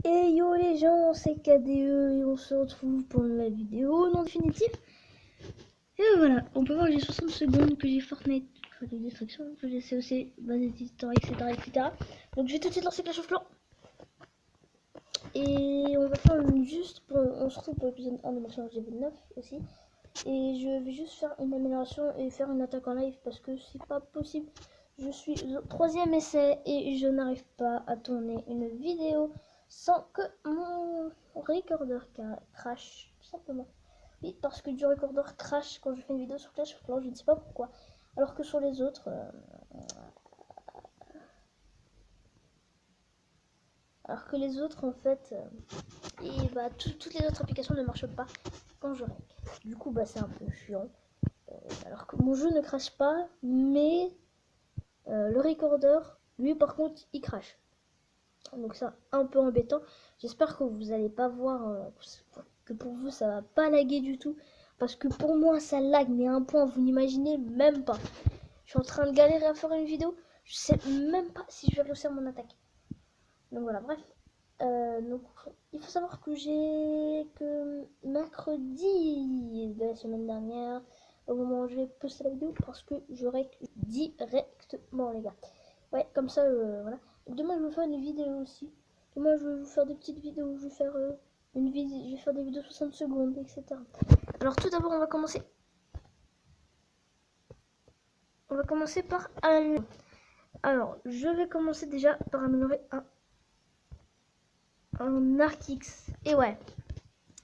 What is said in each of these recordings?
Et yo les gens, c'est KDE et on se retrouve pour une nouvelle vidéo non définitive. Et voilà, on peut voir que j'ai 60 secondes, que j'ai Fortnite, de destruction, que j'ai COC, base d'éditeur, etc. Donc je vais tout de suite lancer Clash of Clans. Et on va faire juste, on se retrouve pour l'épisode 1 de Machin GB9 aussi. Et je vais juste faire une amélioration et faire une attaque en live parce que c'est pas possible. Je suis au 3e essai et je n'arrive pas à tourner une vidéo sans que mon recorder crash, tout simplement. Oui, parce que du recorder crash quand je fais une vidéo sur Clash of Clans, je ne sais pas pourquoi. Alors que sur les autres, en fait, et bah, toutes les autres applications ne marchent pas quand je règle. Du coup, bah, c'est un peu chiant. Alors que mon jeu ne crache pas, mais le recorder, lui, par contre, il crache. Donc c'est un peu embêtant. J'espère que vous n'allez pas voir que pour vous ça va pas laguer du tout. Parce que pour moi ça lag, mais à un point vous n'imaginez même pas. Je suis en train de galérer à faire une vidéo. Je sais même pas si je vais réussir mon attaque. Donc voilà, bref. Donc il faut savoir que mercredi de la semaine dernière, au moment où je vais poster la vidéo, parce que je règle directement les gars. Ouais, comme ça, voilà. Demain, je vais faire une vidéo aussi. Demain, je vais vous faire des petites vidéos. Je vais faire je vais faire des vidéos 60 secondes, etc. Alors, tout d'abord, on va commencer. On va commencer par améliorer. Alors, je vais commencer déjà par améliorer un Arc X. Et ouais.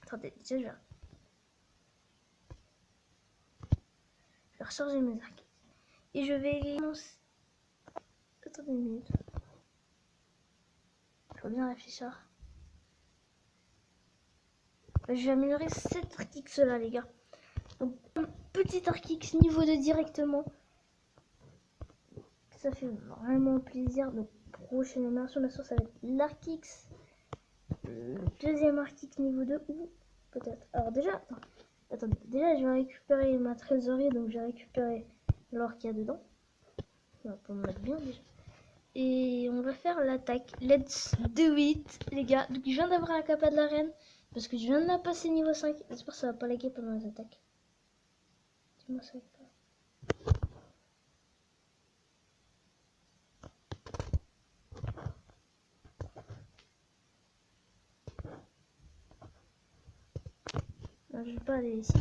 Attendez, déjà, je vais recharger mes arcs. Et je vais commencer. Attendez une minute. Je vais bien réfléchir. Je vais améliorer cet Arc X là, les gars. Donc, un petit Arc X niveau 2 directement. Ça fait vraiment plaisir. Donc, prochaine immersion, ça va être l'Arc X. Le deuxième Arc X niveau 2. Ou peut-être. Alors, déjà, attendez. Déjà, je vais récupérer ma trésorerie. Donc, j'ai récupéré l'or qu'il y a dedans. Pour me mettre bien déjà. Et on va faire l'attaque. Let's do it, les gars. Donc, je viens d'avoir la capa de l'arène. Parce que je viens de la passer niveau 5. J'espère que ça va pas laguer pendant les attaques. Dis-moi ça. Non, je vais pas aller ici.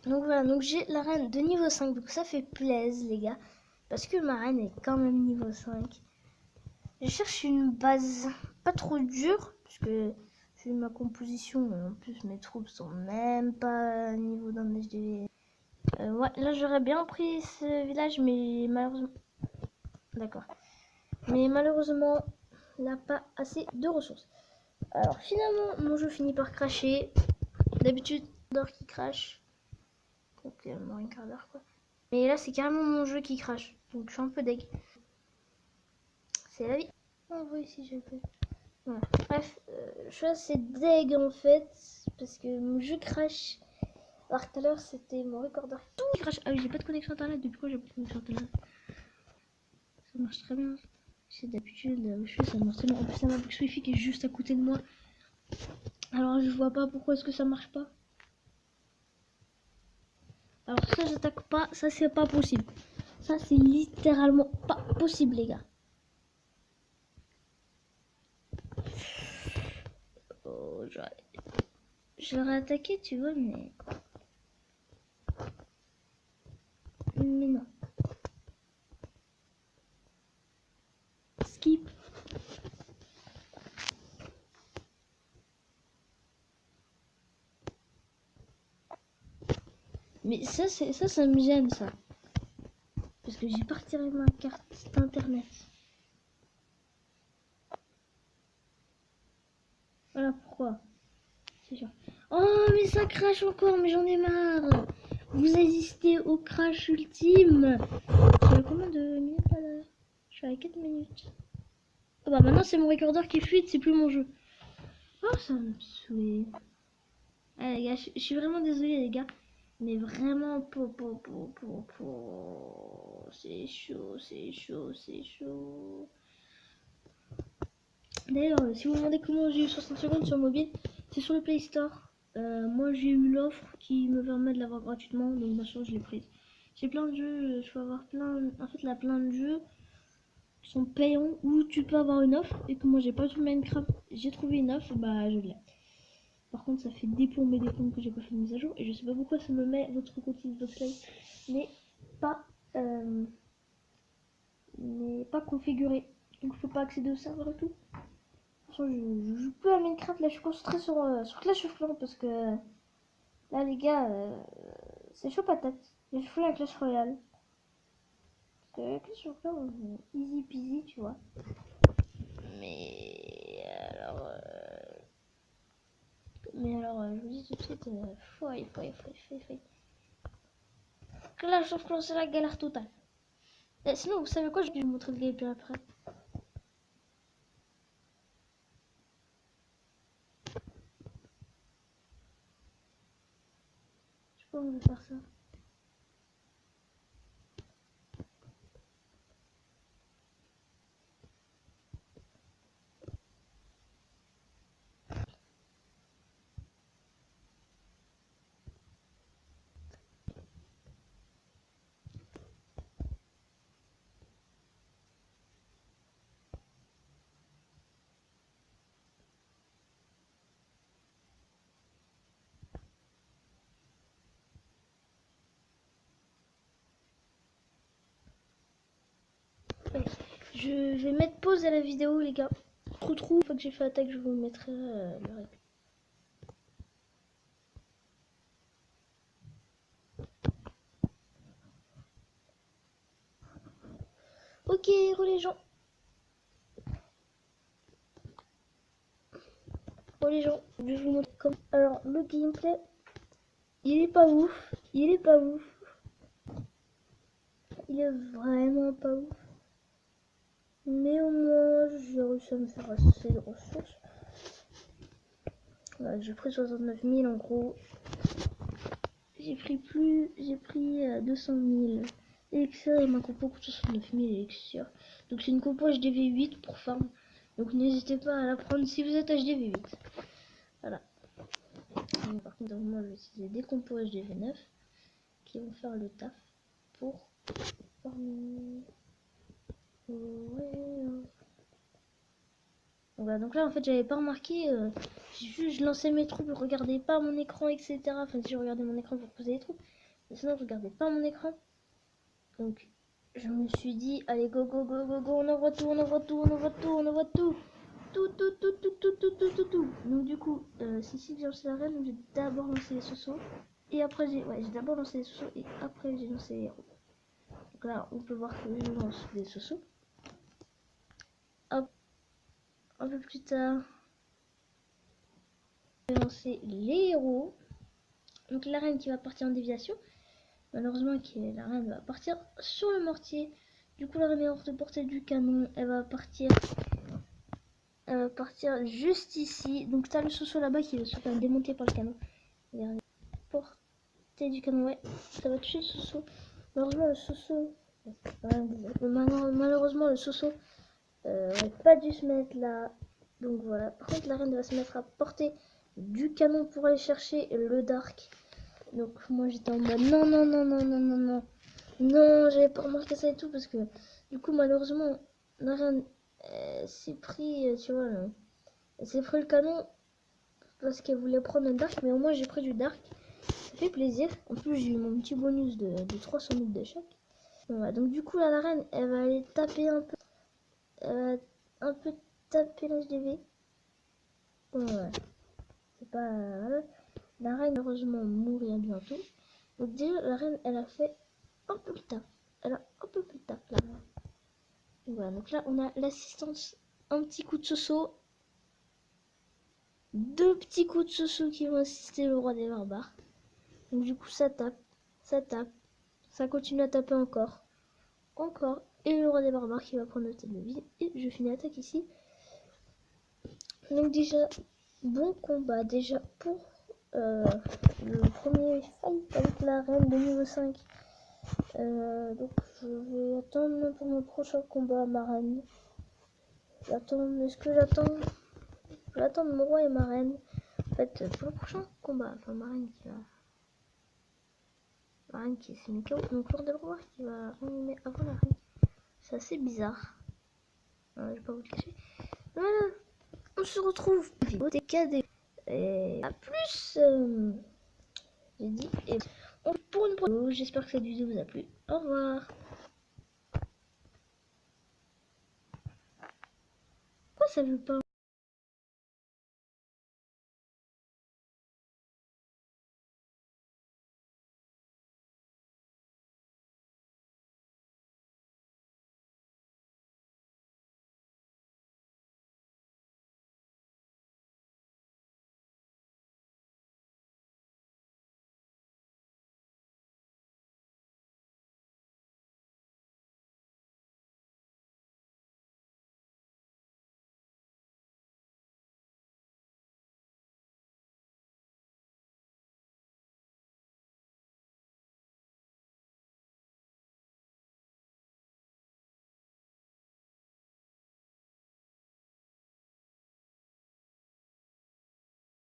Donc voilà, donc j'ai la reine de niveau 5, donc ça fait plaisir les gars. Parce que ma reine est quand même niveau 5. Je cherche une base pas trop dure, parce que j'ai ma composition, et en plus mes troupes sont même pas niveau d'un HDV. Ouais, là j'aurais bien pris ce village, mais malheureusement... D'accord. Mais malheureusement, il n'a pas assez de ressources. Alors finalement, mon jeu finit par cracher. D'habitude, d'or qui crache. Donc, moins un quart d'heure quoi. Mais là, c'est carrément mon jeu qui crache. Donc, je suis un peu deg. C'est la vie. On voit ici, je peux. Voilà. Bref, je suis assez deg en fait. Parce que mon jeu crache. Alors, tout à l'heure, c'était mon recorder. Tout qui crache. Ah oui, j'ai pas de connexion internet. Depuis quand j'ai pas de connexion internet? Ça marche très bien. C'est d'habitude, ça marche très bien. En plus, c'est ma box wifi qui est juste à côté de moi. Alors, je vois pas pourquoi est-ce que ça marche pas. Alors, ça, j'attaque pas. Ça, c'est pas possible. Ça, c'est littéralement pas possible, les gars. Oh, je l'aurais attaqué, tu vois, mais non. Skip. Mais ça me gêne, ça. Parce que j'ai pas retiré ma carte internet. Voilà pourquoi. C'est sûr. Oh, mais ça crache encore, mais j'en ai marre. Vous assistez au crash ultime. Je suis à combien de minutes là? Je suis à 4 minutes. Oh bah maintenant c'est mon recorder qui fuite, c'est plus mon jeu. Oh, ça me saoule. Ah, les gars, je suis vraiment désolée, les gars. Mais vraiment, c'est chaud, c'est chaud, c'est chaud. D'ailleurs, si vous me demandez comment j'ai eu 60 secondes sur mobile, c'est sur le Play Store. Moi j'ai eu l'offre qui me permet de l'avoir gratuitement, donc bien sûr je l'ai prise. J'ai plein de jeux, je peux avoir en fait là plein de jeux qui sont payants où tu peux avoir une offre et que moi j'ai pas tout Minecraft, j'ai trouvé une offre, bah je l'ai. Par contre ça fait des plombes que j'ai pas fait de mise à jour et je sais pas pourquoi ça me met votre côté de votre live mais pas configuré, donc je peux pas accéder au serveur et tout. Je joue plus à Minecraft, là je suis concentré sur Clash of Clans parce que là les gars c'est chaud patate. J'ai joué à Clash Royale. Parce que Clash of Clans easy peasy tu vois. Mais alors je vous dis tout de suite foy. Clash of Clans c'est la galère totale. Et sinon vous savez quoi, je vais vous montrer le gameplay après. Je sais pas où on va faire ça. Ouais. Je vais mettre pause à la vidéo les gars. Trop, une fois que j'ai fait attaque je vous mettrai le replay. Ok, les gens. Je vais vous montrer comment. Alors, le gameplay, il est pas ouf. Il est vraiment pas ouf. Mais au moins, j'ai réussi à me faire assez de ressources. Voilà, j'ai pris 69 000 en gros. J'ai pris 200 000 élixirs et ma compo coûte 69 000 élixirs. Donc c'est une compo HDV8 pour farm. Donc n'hésitez pas à la prendre si vous êtes HDV8. Voilà. Donc, par contre, moi je vais utiliser des compos HDV9 qui vont faire le taf pour farmer. Voilà, donc là en fait j'avais pas remarqué, je lançais mes troupes, je regardais pas mon écran, etc. Enfin si je regardais mon écran pour poser les troupes, mais sinon je regardais pas mon écran. Donc je me suis dit allez go, on envoie tout. Donc du coup, si j'ai lancé la reine, j'ai d'abord lancé les sosos. Et après j'ai d'abord lancé les sosos et après j'ai lancé les héros. Donc là on peut voir que je lance des sosos. Hop, un peu plus tard. Lancer les héros. Donc la reine qui va partir en déviation. Malheureusement la reine va partir sur le mortier. Du coup la reine est hors de portée du canon. Elle va partir juste ici. Donc t'as le soso là-bas qui va se faire démonter par le canon. Regardez. Portée du canon, ouais. Ça va toucher le soso. Malheureusement le soso aurait pas dû se mettre là. Donc voilà. Par contre la reine va se mettre à portée du canon pour aller chercher le dark. Donc moi j'étais en mode non, j'avais pas remarqué ça et tout parce que du coup malheureusement la reine s'est pris, tu vois, elle s'est pris le canon parce qu'elle voulait prendre un dark, mais au moins j'ai pris du dark, ça fait plaisir. En plus j'ai eu mon petit bonus de 300 000 de chaque. Voilà, donc du coup là la reine elle va aller taper un peu taper l'HDV. Ouais, c'est pas la reine heureusement mourir bientôt. Donc déjà la reine elle a fait un peu le taf. Elle a un peu plus taf là. Voilà, donc là on a l'assistance, un petit coup de soso, deux petits coups de soso qui vont assister le roi des barbares. Donc du coup ça tape, ça continue à taper encore, et le roi des barbares qui va prendre le tête de ville. Et je finis l'attaque ici. Donc déjà, bon combat déjà pour le premier fight avec la reine de niveau 5. Donc je vais attendre pour mon prochain combat à ma reine. J'attends, est-ce que j'attends? J'attends mon roi et ma reine. En fait, pour le prochain combat, enfin ma reine qui va... Ma reine qui s'est mis KO, donc Lord Delroy qui va animer avant la reine. C'est assez bizarre. Je vais pas vous le cacher. Voilà, on se retrouve vidéo TKD. Et à plus, j'ai dit. Et pour une prochaine vidéo, j'espère que cette vidéo vous a plu. Au revoir. Pourquoi ça veut pas?